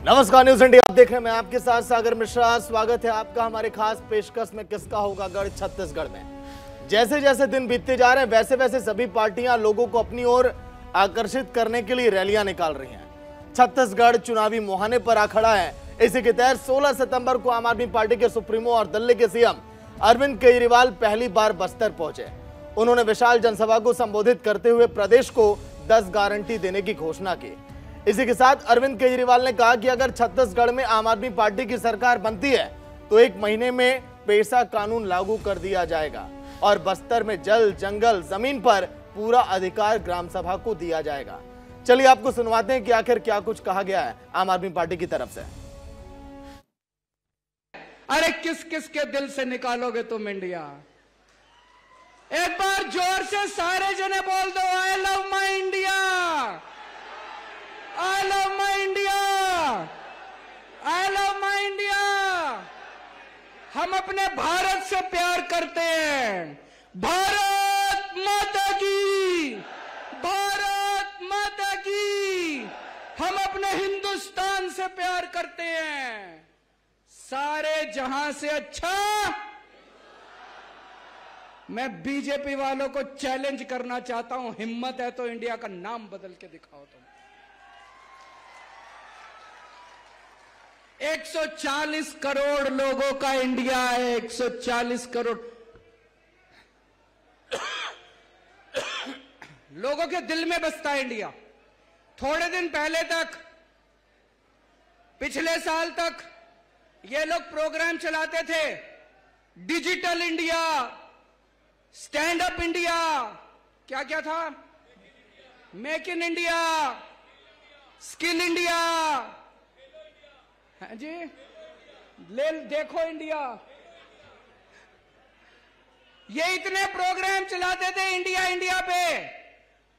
नमस्कार, news India आप देख रहे हैं। मैं आपके साथ सागर मिश्रा। स्वागत है आपका हमारे खास पेशकश में किसका होगा गढ़ छत्तीसगढ़ में। जैसे जैसे दिन बीतते जा रहे हैं वैसे वैसे सभी पार्टियां लोगों को अपनी ओर आकर्षित करने के लिए रैलियां निकाल रही हैं। छत्तीसगढ़ चुनावी मुहाने पर आ खड़ा है। इसी के तहत 16 सितंबर को आम आदमी पार्टी के सुप्रीमो और दिल्ली के सीएम अरविंद केजरीवाल पहली बार बस्तर पहुंचे। उन्होंने विशाल जनसभा को संबोधित करते हुए प्रदेश को 10 गारंटी देने की घोषणा की। इसी के साथ अरविंद केजरीवाल ने कहा कि अगर छत्तीसगढ़ में आम आदमी पार्टी की सरकार बनती है तो 1 महीने में पेसा कानून लागू कर दिया जाएगा और बस्तर में जल जंगल जमीन पर पूरा अधिकार ग्राम सभा को दिया जाएगा। चलिए आपको सुनवाते हैं कि आखिर क्या कुछ कहा गया है आम आदमी पार्टी की तरफ से। अरे किस किस के दिल से निकालोगे तुम इंडिया? एक बार जोर से सारे जने बोल दो, I love my India, I love my India, I love my India. हम अपने भारत से प्यार करते हैं। भारत माता की, भारत माता की। हम अपने हिंदुस्तान से प्यार करते हैं। सारे जहां से अच्छा। मैं बीजेपी वालों को चैलेंज करना चाहता हूं, हिम्मत है तो इंडिया का नाम बदल के दिखाओ तुम। 140 करोड़ लोगों का इंडिया है, 140 करोड़ लोगों के दिल में बसता है इंडिया। थोड़े दिन पहले तक, पिछले साल तक ये लोग प्रोग्राम चलाते थे, digital India, stand up India, क्या क्या था, make in India, skill India, हाँ जी, ले देखो इंडिया। ये इतने प्रोग्राम चलाते थे इंडिया इंडिया पे।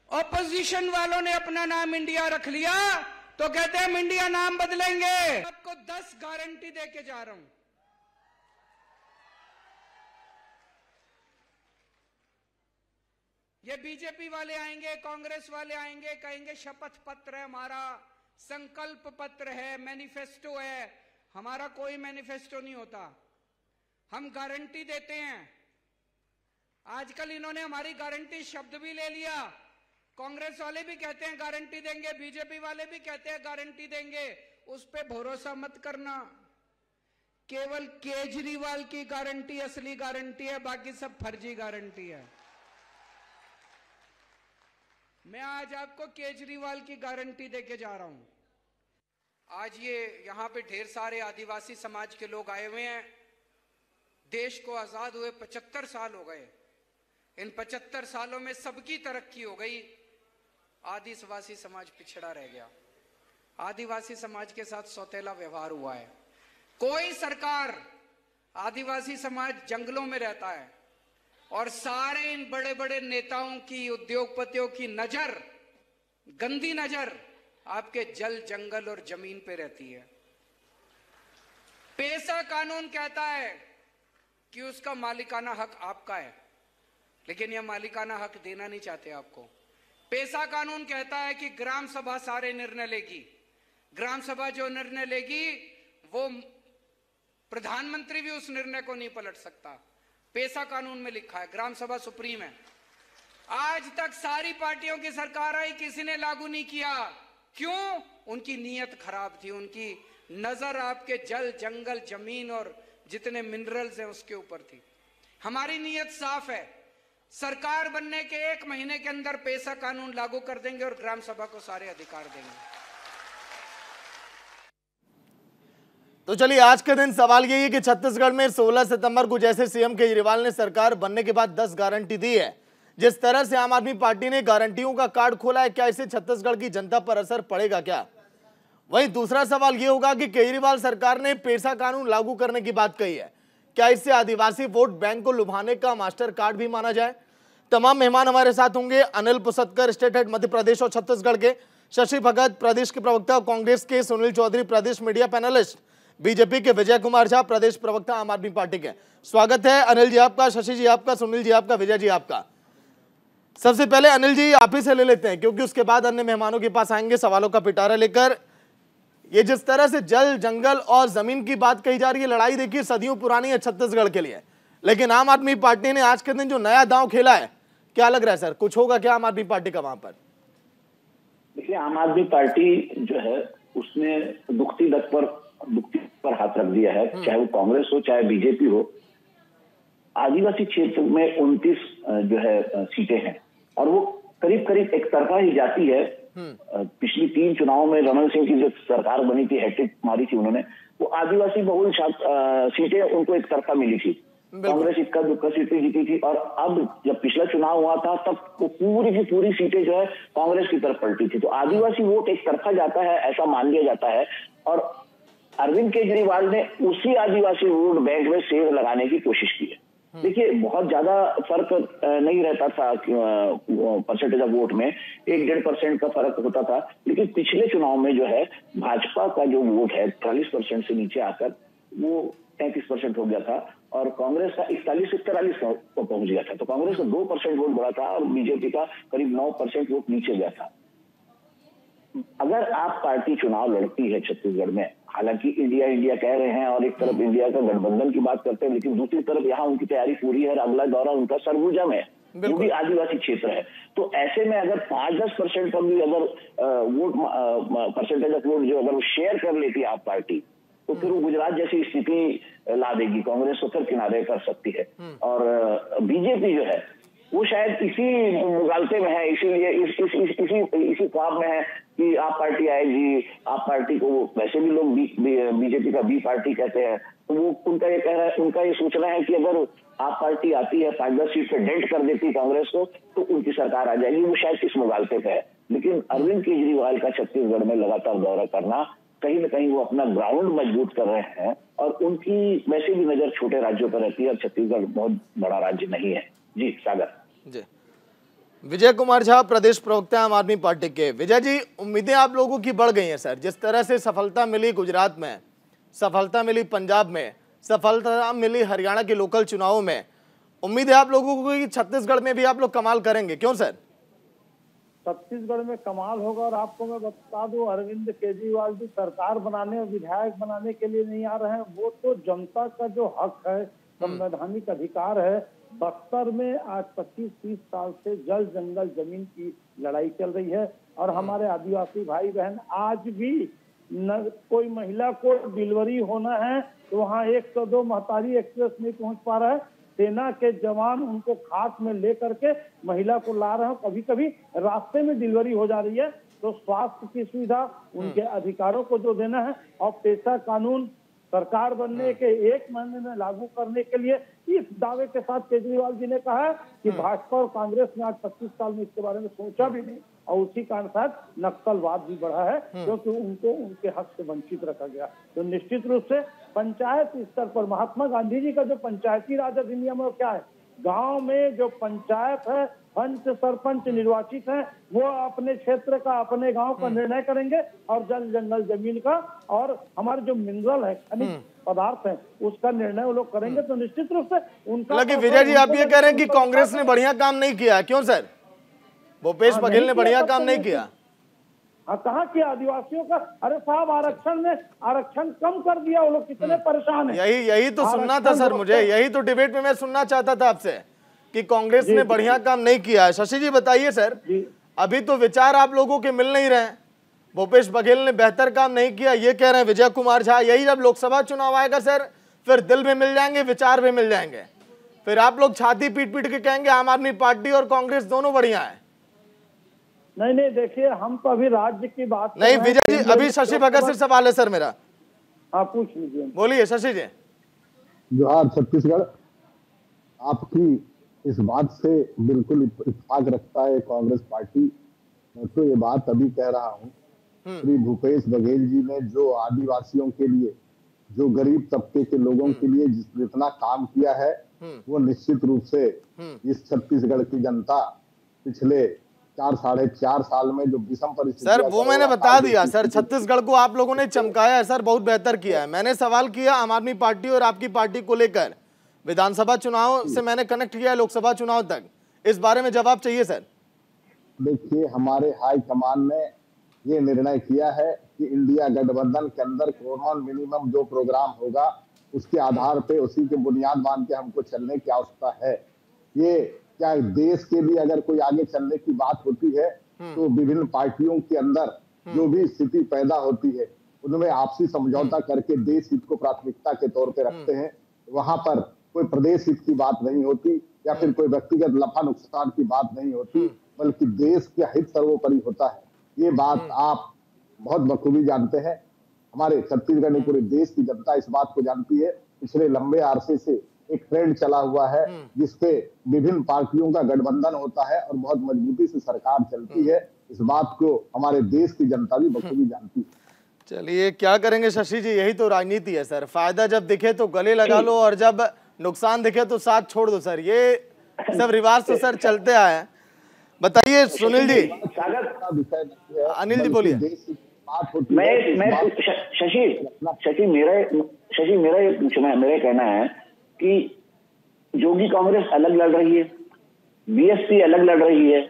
ऑपोजिशन वालों ने अपना नाम इंडिया रख लिया तो कहते हैं हम इंडिया नाम बदलेंगे। आपको 10 गारंटी देके जा रहा हूं। ये बीजेपी वाले आएंगे, कांग्रेस वाले आएंगे, कहेंगे शपथ पत्र है हमारा, संकल्प पत्र है, मैनिफेस्टो है। हमारा कोई मैनिफेस्टो नहीं होता, हम गारंटी देते हैं। आजकल इन्होंने हमारी गारंटी शब्द भी ले लिया। कांग्रेस वाले भी कहते हैं गारंटी देंगे, बीजेपी वाले भी कहते हैं गारंटी देंगे। उस पे भरोसा मत करना। केवल केजरीवाल की गारंटी असली गारंटी है, बाकी सब फर्जी गारंटी है। मैं आज आपको केजरीवाल की गारंटी देके जा रहा हूं। आज ये यहां पे ढेर सारे आदिवासी समाज के लोग आए हुए हैं। देश को आजाद हुए 75 साल हो गए। इन 75 सालों में सबकी तरक्की हो गई, आदिवासी समाज पिछड़ा रह गया। आदिवासी समाज के साथ सौतेला व्यवहार हुआ है। कोई सरकार, आदिवासी समाज जंगलों में रहता है और सारे इन बड़े बड़े नेताओं की, उद्योगपतियों की नजर, गंदी नजर आपके जल जंगल और जमीन पे रहती है। पेसा कानून कहता है कि उसका मालिकाना हक आपका है, लेकिन यह मालिकाना हक देना नहीं चाहते आपको। पेसा कानून कहता है कि ग्राम सभा सारे निर्णय लेगी। ग्राम सभा जो निर्णय लेगी वो प्रधानमंत्री भी उस निर्णय को नहीं पलट सकता। पेसा कानून में लिखा है, ग्राम सभा सुप्रीम है। आज तक सारी पार्टियों की सरकार आई, किसी ने लागू नहीं किया। क्यों? उनकी नीयत खराब थी। उनकी नजर आपके जल जंगल जमीन और जितने मिनरल्स हैं उसके ऊपर थी। हमारी नीयत साफ है, सरकार बनने के 1 महीने के अंदर पेसा कानून लागू कर देंगे और ग्राम सभा को सारे अधिकार देंगे। तो चलिए आज के दिन सवाल यही है कि छत्तीसगढ़ में 16 सितंबर को जैसे सीएम केजरीवाल ने सरकार बनने के बाद 10 गारंटी दी है, जिस तरह से आम आदमी पार्टी ने गारंटियों का कार्ड खोला है, क्या इससे छत्तीसगढ़ की जनता पर असर पड़ेगा क्या? वहीं दूसरा सवाल यह होगा कि केजरीवाल सरकार ने पेसा कानून लागू करने की बात कही है, क्या इससे आदिवासी वोट बैंक को लुभाने का मास्टर कार्ड भी माना जाए? तमाम मेहमान हमारे साथ होंगे। अनिल पुसतकर, स्टेट हेड मध्य प्रदेश और छत्तीसगढ़ के, शशि भगत प्रदेश के प्रवक्ता, कांग्रेस के सुनील चौधरी प्रदेश मीडिया पैनलिस्ट, बीजेपी के विजय कुमार झा प्रदेश प्रवक्ता आम आदमी पार्टी के। स्वागत है अनिल जी आपका, शशि जी आपका, सुनील जी आपका, विजय जी आपका। सबसे पहले अनिल जी आप ही से ले लेते हैं क्योंकि उसके बाद अन्य मेहमानों के पास आएंगे सवालों का पिटारा लेकर। ये जिस तरह से जल जंगल और जमीन की बात कही जा रही है, लड़ाई देखिए सदियों पुरानी है छत्तीसगढ़ के लिए, लेकिन आम आदमी पार्टी ने आज के दिन जो नया दांव खेला है, क्या लग रहा है सर, कुछ होगा क्या आम आदमी पार्टी का वहां पर? देखिए, आम आदमी पार्टी जो है उसने दुखती पर हाथ रख दिया है, चाहे वो कांग्रेस हो चाहे बीजेपी हो। आदिवासी क्षेत्र में 29 जो है सीटें हैं और वो करीब करीब एक तरफा ही जाती है। पिछली 3 चुनावों में रमन सिंह की जो सरकार बनी थी, हैट्रिक मारी थी उन्होंने, वो आदिवासी बहुल सीटें उनको एक तरफा मिली थी। कांग्रेस इक्का दुक्का सीटें जीती थी और अब जब पिछला चुनाव हुआ था तब वो पूरी की पूरी सीटें जो है कांग्रेस की तरफ पलटी थी। तो आदिवासी वोट एक तरफा जाता है ऐसा मान लिया जाता है और अरविंद केजरीवाल ने उसी आदिवासी वोट बैंक में सेव लगाने की कोशिश की है। देखिए, बहुत ज्यादा फर्क नहीं रहता था परसेंटेज ऑफ वोट में, 1-1.5% का फर्क होता था, लेकिन पिछले चुनाव में जो है भाजपा का जो वोट है 40% से नीचे आकर वो 33% हो गया था और कांग्रेस का 41 से 43 को पहुंच गया था। तो कांग्रेस का 2% वोट बढ़ा था और बीजेपी का करीब 9% वोट नीचे गया था। अगर आप पार्टी चुनाव लड़ती है छत्तीसगढ़ में, हालांकि इंडिया कह रहे हैं और एक तरफ इंडिया का गठबंधन की बात करते हैं, लेकिन दूसरी तरफ यहाँ उनकी तैयारी पूरी है और अगला दौरा उनका सरगुजा में है, वो भी आदिवासी क्षेत्र है। तो ऐसे में अगर 5-10% का भी अगर वोट परसेंटेज ऑफ वोट जो अगर वो शेयर कर लेती है आप पार्टी, तो फिर वो गुजरात जैसी स्थिति ला देगी, कांग्रेस को फिर किनारे कर सकती है। और बीजेपी जो है वो शायद इसी मुगालते में है, इसीलिए इसी ख्वाब में है कि आप पार्टी आएगी। आप पार्टी को वैसे भी लोग बीजेपी का बी पार्टी कहते हैं, तो वो उनका ये सोचना है कि अगर आप पार्टी आती है 5-10 सीट पे डेंट कर देती कांग्रेस को तो उनकी सरकार आ जाएगी। वो शायद इस मुगालते पे है, लेकिन अरविंद केजरीवाल का छत्तीसगढ़ में लगातार दौरा करना कहीं न कहीं वो अपना ग्राउंड मजबूत कर रहे हैं और उनकी वैसे भी नजर छोटे राज्यों पर रहती है और छत्तीसगढ़ बहुत बड़ा राज्य नहीं है। जी सागर जी। विजय कुमार झा, प्रदेश प्रवक्ता आम आदमी पार्टी के। विजय जी, उम्मीदें आप लोगों की बढ़ गई हैं सर, जिस तरह से सफलता मिली गुजरात में, सफलता मिली पंजाब में, सफलता मिली हरियाणा के लोकल चुनावों में, उम्मीद है आप लोगों को कि छत्तीसगढ़ में भी आप लोग कमाल करेंगे, क्यों सर? छत्तीसगढ़ में कमाल होगा और आपको मैं बता दूं, अरविंद केजरीवाल जी सरकार बनाने और विधायक बनाने के लिए नहीं आ रहे हैं, वो तो जनता का जो हक है, संवैधानिक अधिकार है। बस्तर में आज 25-30 साल से जल जंगल जमीन की लड़ाई चल रही है और हमारे आदिवासी भाई बहन आज भी न कोई महिला को डिलीवरी होना है तो वहाँ 102 महतारी एक्सप्रेस नहीं पहुंच पा रहा है। सेना के जवान उनको खाट में ले करके महिला को ला रहे हैं, कभी कभी रास्ते में डिलीवरी हो जा रही है। तो स्वास्थ्य की सुविधा, उनके अधिकारों को जो देना है और पेशा कानून सरकार बनने के 1 महीने में लागू करने के लिए इस दावे के साथ केजरीवाल जी ने कहा है कि भाजपा और कांग्रेस ने आज 25 साल में इसके बारे में सोचा भी नहीं और उसी कारण साथ नक्सलवाद भी बढ़ा है क्योंकि उनको उनके हक से वंचित रखा गया। तो निश्चित रूप से पंचायत स्तर पर महात्मा गांधी जी का जो पंचायती राज अधिनियम है क्या है, गांव में जो पंचायत है, पंच सरपंच निर्वाचित हैं, वो अपने क्षेत्र का अपने गांव का निर्णय करेंगे और जल जंगल जमीन का और हमारे जो मिनरल है, खनिज पदार्थ है, उसका निर्णय वो लोग करेंगे। तो निश्चित रूप से उनका विजय जी, आप ये कह रहे हैं कि कांग्रेस ने बढ़िया काम नहीं किया, क्यों सर? भूपेश बघेल ने बढ़िया काम नहीं किया? हाँ, कहाँ किया आदिवासियों का? अरे साहब, आरक्षण कम कर दिया, वो लोग कितने परेशान है। यही तो सुनना था सर मुझे, यही तो डिबेट में मैं सुनना चाहता था आपसे कि कांग्रेस ने बढ़िया काम नहीं किया है। शशि जी बताइए सर, अभी तो विचार आप लोगों के मिल नहीं रहे हैं, भूपेश बघेल ने बेहतर काम नहीं किया ये कह रहे हैं विजय कुमार झा। यही जब लोकसभा चुनाव आएगा सर, फिर दिल भी मिल जाएंगे, विचार भी मिल जाएंगे, फिर आप लोग छाती पीट पीट के कहेंगे आम आदमी पार्टी और कांग्रेस दोनों बढ़िया है। नहीं, देखिए, हम तो अभी राज्य की बात नहीं विजय जी, अभी शशि भगत से सवाल है सर मेरा। हाँ, पूछ लीजिए। बोलिए शशि जी। जोहार छत्तीसगढ़। आपकी इस बात से बिल्कुल इत्तेफाक रखता है कांग्रेस पार्टी। मैं तो ये बात अभी कह रहा हूँ, श्री भूपेश बघेल जी ने जो आदिवासियों के लिए, जो गरीब तबके के लोगों के लिए जितना काम किया है, वो निश्चित रूप से इस छत्तीसगढ़ की जनता पिछले 4-4.5 साल में जो विषम परिस्थिति, सर वो मैंने बता दिया सर, छत्तीसगढ़ को आप लोगों ने चमकाया है सर, बहुत बेहतर किया है। मैंने सवाल किया आम आदमी पार्टी और आपकी पार्टी को लेकर, विधानसभा चुनाव से मैंने कनेक्ट किया है लोकसभा चुनाव तक, इस बारे में जवाब चाहिए सर। देखिए, हमारे हाईकमान ने ये निर्णय किया है कि इंडिया गठबंधन के अंदर कॉमन मिनिमम जो प्रोग्राम होगा उसके आधार पे उसी के बुनियाद मान के हमको चलने की आवश्यकता है। ये क्या देश के लिए अगर कोई आगे चलने की बात होती है तो विभिन्न पार्टियों के अंदर जो भी स्थिति पैदा होती है उनमें आपसी समझौता करके देश हित को प्राथमिकता के तौर पे रखते हैं। वहां पर कोई प्रदेश हित की बात नहीं होती या फिर कोई व्यक्तिगत नफा नुकसान की बात नहीं होती, बल्कि देश का हित सर्वोपरि होता है। ये बात आप बहुत बखूबी जानते हैं। हमारे छत्तीसगढ़ में पूरे देश की जनता इस बात को जानती है। पिछले लंबे अरसे से एक ट्रेंड चला हुआ है जिसपे विभिन्न पार्टियों का गठबंधन होता है और बहुत मजबूती से सरकार चलती है। इस बात को हमारे देश की जनता भी बखूबी जानती है। चलिए क्या करेंगे शशि जी, यही तो राजनीति है सर। फायदा जब दिखे तो गले लगा लो और जब नुकसान दिखे तो साथ छोड़ दो सर। ये सब रिवाज तो सर चलते आए हैं। बताइए सुनील जी। अनिल जी बोलिए। शशि मेरा ये पूछना है, मेरा कहना है कि जोगी कांग्रेस अलग लड़ रही है, बीएसपी अलग लड़ रही है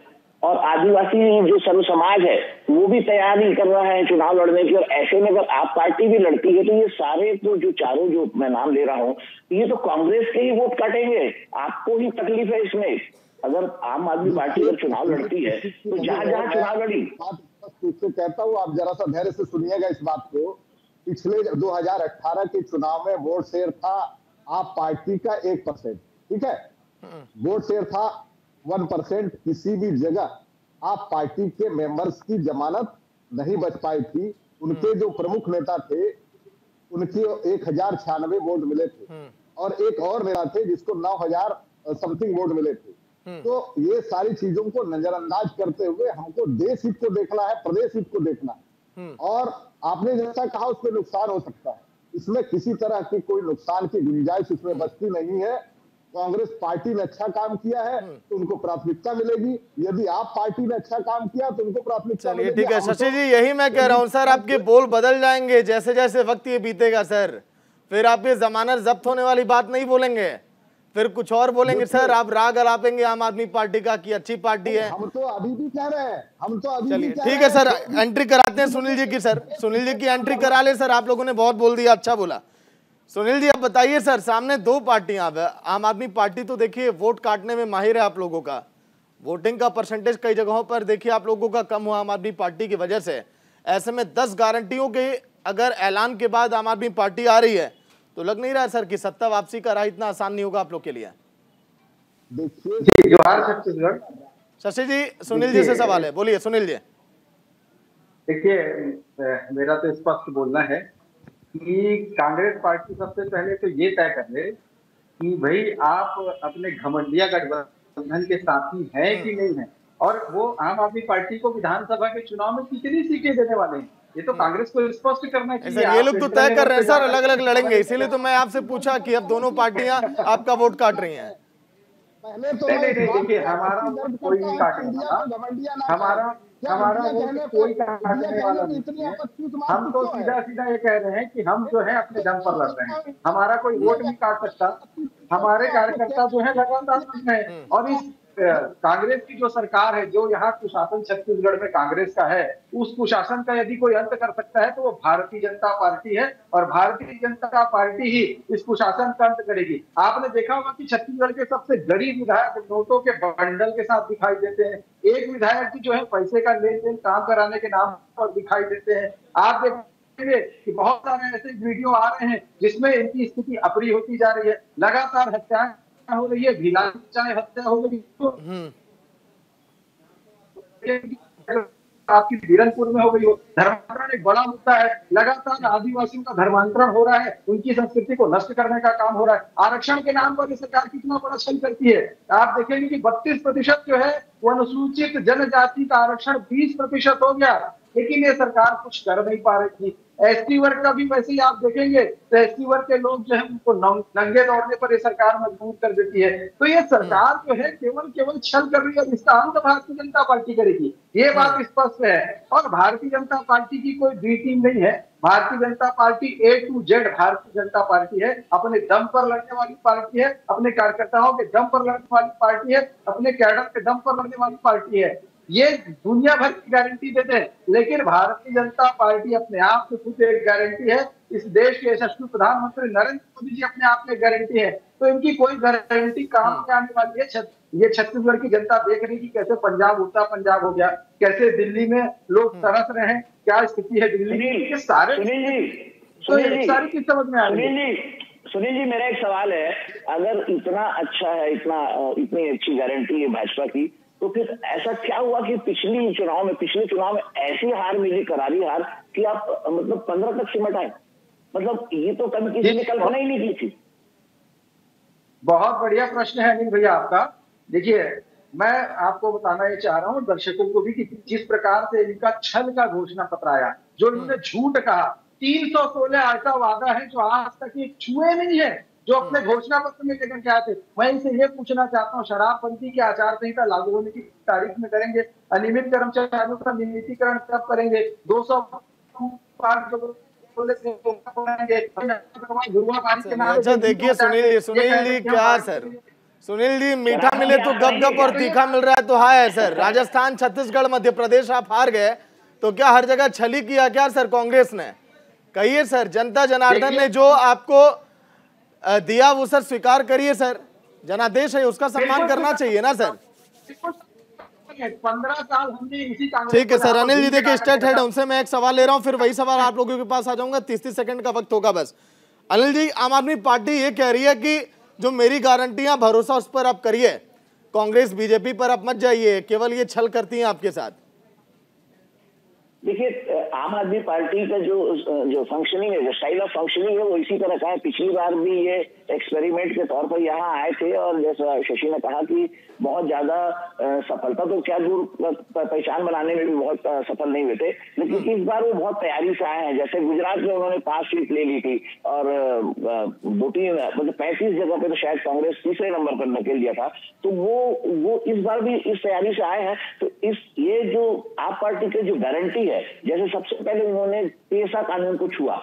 और आदिवासी जो सर्व समाज है वो भी तैयारी कर रहा है चुनाव लड़ने की। और ऐसे में अगर आप पार्टी भी लड़ती है तो ये सारे तो जो चारों जो मैं नाम ले रहा हूँ ये तो कांग्रेस के ही वोट काटेंगे। आपको ही तकलीफ है इसमें। अगर आम आदमी पार्टी अगर चुनाव लड़ती है तो जहां जहां चुनाव लड़ी, कहता हूँ आप जरा सा धैर्य से सुनिएगा इस बात को। पिछले 2018 के चुनाव में वोट शेयर था आप पार्टी का 1%, ठीक है। वोट शेयर था 1%। किसी भी जगह आप पार्टी के मेंबर्स की जमानत नहीं बच पाई थी। उनके जो प्रमुख नेता थे उनके 1096 वोट मिले थे और एक और नेता थे जिसको 9000 समथिंग वोट मिले थे। तो ये सारी चीजों को नजरअंदाज करते हुए हमको देश हित को देखना है, प्रदेश हित को देखना है। और आपने जैसा कहा उसमें नुकसान हो सकता है, इसमें किसी तरह की कोई नुकसान की गुंजाइश इसमें बचती नहीं है। कांग्रेस पार्टी ने अच्छा काम किया है तो उनको प्राथमिकता मिलेगी। यदि आप पार्टी ने अच्छा काम किया तो उनको प्राथमिकता मिलेगी। ठीक है शशि जी, यही मैं कह रहा हूँ सर। आपके बोल बदल जाएंगे जैसे जैसे वक्त ये बीतेगा सर। फिर आप ये जमानत जब्त होने वाली बात नहीं बोलेंगे, फिर कुछ और बोलेंगे सर। आप राग अलापेंगे आम आदमी पार्टी का कि अच्छी पार्टी है। हम तो अभी भी कह रहे हैं, हम तो अभी चलिए ठीक है सर, एंट्री कराते हैं सुनील जी की। सर सुनील जी की एंट्री करा ले सर। आप लोगों ने बहुत बोल दिया, अच्छा बोला। सुनील जी आप बताइए सर, सामने दो पार्टियां, आम आदमी पार्टी तो देखिए वोट काटने में माहिर है आप लोगों का। वोटिंग का परसेंटेज कई जगहों पर देखिए आप लोगों का कम हुआ आम आदमी पार्टी की वजह से। ऐसे में 10 गारंटियों के अगर ऐलान के बाद आम आदमी पार्टी आ रही है तो लग नहीं रहा है सर कि सत्ता वापसी का राह इतना आसान नहीं होगा आप लोग के लिए। जोहार छत्तीसगढ़। शशि जी सुनील जी से सवाल है, बोलिए सुनील जी। देखिए मेरा तो स्पष्ट बोलना है कि कांग्रेस पार्टी सबसे पहले तो ये तय कर ले कि भाई आप अपने घमंडिया गठबंधन के साथी हैं कि नहीं है, और वो आम आदमी पार्टी को विधानसभा के चुनाव में कितनी सीटें देने वाले हैं ये तो कांग्रेस को स्पष्ट करना चाहिए। ये लोग तो तय कर रहे हैं सर, अलग अलग लड़ेंगे। इसीलिए तो मैं आपसे पूछा कि अब दोनों पार्टियां आपका वोट काट रही हैं। पहले तो देखिए हमारा वोट कोई नहीं काटेगा, हमारा वोट कोई काटने वाला नहीं है। हम तो सीधा सीधा ये कह रहे हैं कि हम जो है अपने दम पर लड़ रहे हैं, हमारा कोई वोट नहीं काट सकता। हमारे कार्यकर्ता जो है लगातार लड़ रहे हैं। और इस कांग्रेस की जो सरकार है, जो यहाँ कुशासन छत्तीसगढ़ में कांग्रेस का है, उस कुशासन का यदि कोई अंत कर सकता है तो वो भारतीय जनता पार्टी है और भारतीय जनता पार्टी ही इस कुशासन का अंत करेगी। आपने देखा होगा कि छत्तीसगढ़ के सबसे गरीब विधायक नोटों के बंडल के साथ दिखाई देते हैं। एक विधायक जो है पैसे का लेन देन काम कराने के नाम पर दिखाई देते हैं। आप देखेंगे कि बहुत सारे ऐसे वीडियो आ रहे हैं जिसमें इनकी स्थिति अपरी होती जा रही है। लगातार हत्याएं हो रही है, भिलाई चाहे हत्या हो गई, आपकी बीरनपुर में हो गई हो। धर्मांतरण एक बड़ा मुद्दा है। लगातार आदिवासियों का धर्मांतरण हो रहा है, उनकी संस्कृति को नष्ट करने का काम हो रहा है। आरक्षण के नाम पर सरकार कितना बड़ा छल करती है। आप देखेंगे कि 32% जो है वो अनुसूचित जनजाति का आरक्षण 20% हो गया, लेकिन ये सरकार कुछ कर नहीं पा रही थी। एसटी वर्ग का भी वैसे ही आप देखेंगे तो एसटी वर्ग के लोग जो है उनको नंगे दौड़ने पर ये सरकार मजबूर कर देती है। तो ये सरकार जो है केवल छल कर रही है और इसका अंत भारतीय जनता पार्टी करेगी, ये बात स्पष्ट है। और भारतीय जनता पार्टी की कोई बी टीम नहीं है। Bharatiya Janata party A to Z Bharatiya Janata party है, अपने दम पर लड़ने वाली पार्टी है, अपने कार्यकर्ताओं के दम पर लड़ने वाली पार्टी है, अपने कैडर के दम पर लड़ने वाली पार्टी है। ये दुनिया भर की गारंटी देते हैं, लेकिन भारतीय जनता पार्टी अपने आप से खुद एक गारंटी है। इस देश के यशस्वी प्रधानमंत्री नरेंद्र मोदी जी अपने आप में गारंटी है। तो इनकी कोई गारंटी काम में आने वाली है? ये छत्तीसगढ़ की जनता देख रही है कि कैसे पंजाब उड़ता पंजाब हो गया, कैसे दिल्ली में लोग तरस रहे हैं, क्या स्थिति है दिल्ली की, सारे सारी चीज समझ में आ रही है। सुनील जी, मेरा एक सवाल है, अगर इतना अच्छा है, इतनी अच्छी गारंटी है भाजपा की, तो फिर ऐसा क्या हुआ कि पिछले चुनाव में ऐसी हार मिली, करारी हार, कि आप मतलब 15 तक सिमट आए? मतलब ये तो कभी किसी ने कल्पना ही नहीं की थी। बहुत बढ़िया प्रश्न है अनिल भैया आपका। देखिए, मैं आपको बताना ये चाह रहा हूँ दर्शकों को भी कि जिस प्रकार से इनका छल का घोषणा पत्र आया, जो इन्होंने झूठ कहा, 316 ऐसा वादा है जो आज तक ये छुए नहीं है, जो अपने घोषणा पत्र में लेकर के आए थे। मैं इनसे ये पूछना चाहता हूँ, शराबबंदी की आचार संहिता लागू होने की तारीख में करेंगे, अनियमित कर्मचारियों का नियमितीकरण कब करेंगे, 205 अच्छा देखिए सुनील जी क्या सर, सुनील जी मीठा मिले तो गप गप और तीखा मिल रहा है तो हाय है सर। राजस्थान, छत्तीसगढ़, मध्य प्रदेश आप हार गए, तो क्या हर जगह छली किया क्या सर कांग्रेस ने? कहिए सर, जनता जनार्दन ने जो आपको दिया वो सर स्वीकार करिए सर। जनादेश है, उसका सम्मान करना चाहिए ना सर। 15 साल हमने इसी कांग्रेस। ठीक है सर। अनिल जी देखिए स्टेट हेड, उनसे मैं एक सवाल ले रहा हूं, फिर वही सवाल आप लोगों के पास आ जाऊंगा। 30 सेकंड का वक्त होगा बस। अनिल जी, आम आदमी पार्टी ये कह रही है कि जो मेरी गारंटियां, भरोसा उस पर आप करिए, कांग्रेस बीजेपी पर आप मत जाइए, केवल ये छल करती हैं आपके साथ। देखिए, आम आदमी पार्टी का जो फंक्शनिंग है, जो स्टाइल ऑफ फंक्शनिंग है, वो इसी तरह का है। पिछली बार भी ये एक्सपेरिमेंट के तौर पर यहाँ आए थे और जैसा शशि ने कहा कि बहुत ज्यादा सफलता तो क्या दूर, पहचान बनाने में भी बहुत सफल नहीं हुए थे, लेकिन इस बार वो बहुत तैयारी से आए हैं। जैसे गुजरात में उन्होंने 5 सीट ले ली थी और 35 जगह पे तो शायद कांग्रेस तीसरे नंबर पर धकेल दिया था। तो वो इस बार भी इस तैयारी से आए हैं। तो ये जो आप पार्टी की जो गारंटी है, जैसे सबसे पहले उन्होंने पेशा कानून को छुआ,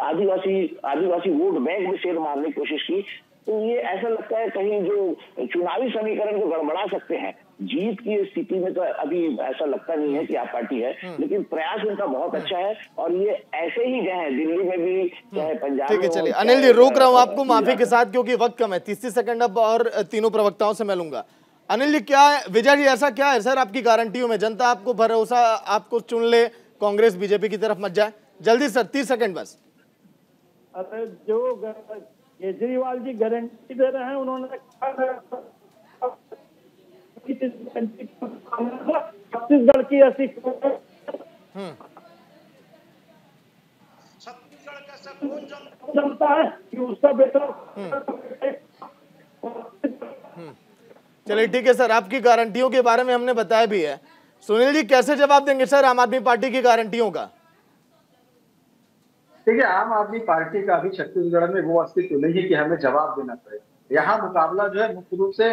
आदिवासी वोट बैंक में शेर मारने की कोशिश की, तो ये ऐसा लगता है कहीं जो चुनावी समीकरण को गड़बड़ा सकते हैं। जीत की स्थिति में तो अभी ऐसा लगता नहीं है कि आप पार्टी है, लेकिन प्रयास उनका बहुत अच्छा है और ये ऐसे ही गए हैं दिल्ली में भी, चाहे पंजाब में। ठीक है, चलिए अनिल जी रोक रहा हूँ आपको माफी के साथ, क्योंकि वक्त कम है। 30 सेकंड अब और तीनों प्रवक्ताओं से मैं लूंगा। अनिल जी, क्या है विजय जी, ऐसा क्या है सर आपकी गारंटियों में? जनता आपको भरोसा, आपको चुन ले, कांग्रेस बीजेपी की तरफ मत जाए। जल्दी सर, 30 सेकंड बस। अरे जो केजरीवाल जी गारंटी दे रहे हैं, उन्होंने छत्तीसगढ़ की ऐसी जनता है कि उसका बेटा। चलिए ठीक है सर, आपकी गारंटियों के बारे में हमने बताया भी है। सुनील जी, कैसे जवाब देंगे सर आम आदमी पार्टी की गारंटियों का? देखिए, आम आदमी पार्टी का अभी छत्तीसगढ़ में वो अस्तित्व नहीं है कि हमें जवाब देना पड़े। यहाँ मुकाबला जो है मुख्य रूप से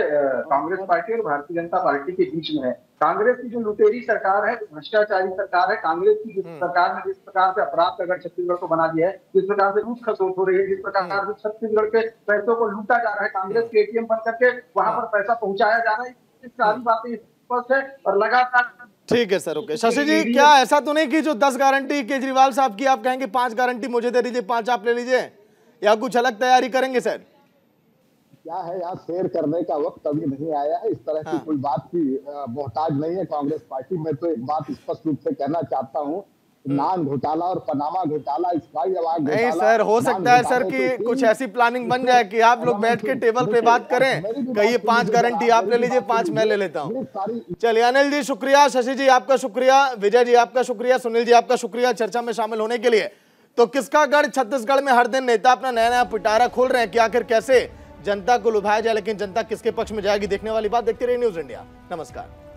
कांग्रेस पार्टी और भारतीय जनता पार्टी के बीच में है। कांग्रेस की जो लुटेरी सरकार है, भ्रष्टाचारी सरकार है, कांग्रेस की जिस सरकार ने जिस प्रकार से अपराध का गढ़ छत्तीसगढ़ को बना दिया है, जिस प्रकार से लूट खसोट हो रही है, जिस प्रकार से छत्तीसगढ़ के पैसों को लूटा जा रहा है, कांग्रेस के ATM बंद करके वहां पर पैसा पहुंचाया जा रहा है, ये सारी बातें स्पष्ट है और लगातार। ठीक है सर, ओके। शशि जी, क्या ऐसा तो नहीं कि जो 10 गारंटी केजरीवाल साहब की, आप कहेंगे 5 गारंटी मुझे दे दीजिए, 5 आप ले लीजिए, या कुछ अलग तैयारी करेंगे सर? क्या है यार, शेयर करने का वक्त अभी नहीं आया है। इस तरह की कोई बात की मोहताज नहीं है कांग्रेस पार्टी। मैं तो एक बात स्पष्ट रूप से कहना चाहता हूँ, नान घोटाला और पनामा घोटाला, स्पाई जवाब घोटाला, नहीं सर, हो सकता है सर कि कुछ ऐसी प्लानिंग बन जाए कि आप लोग बैठ के टेबल पे बात करें, कहिए 5 गारंटी आप ले लीजिए, 5 मैं ले लेता हूँ। चलिए अनिल जी शुक्रिया, शशि जी आपका शुक्रिया, विजय जी आपका शुक्रिया, सुनील जी आपका शुक्रिया चर्चा में शामिल होने के लिए। तो किसका गढ़ छत्तीसगढ़ में हर दिन नेता अपना नया नया पिटारा खोल रहे हैं कि आखिर कैसे जनता को लुभाया जाए, लेकिन जनता किसके पक्ष में जाएगी, देखने वाली बात। देखते रहिए न्यूज़ इंडिया। नमस्कार।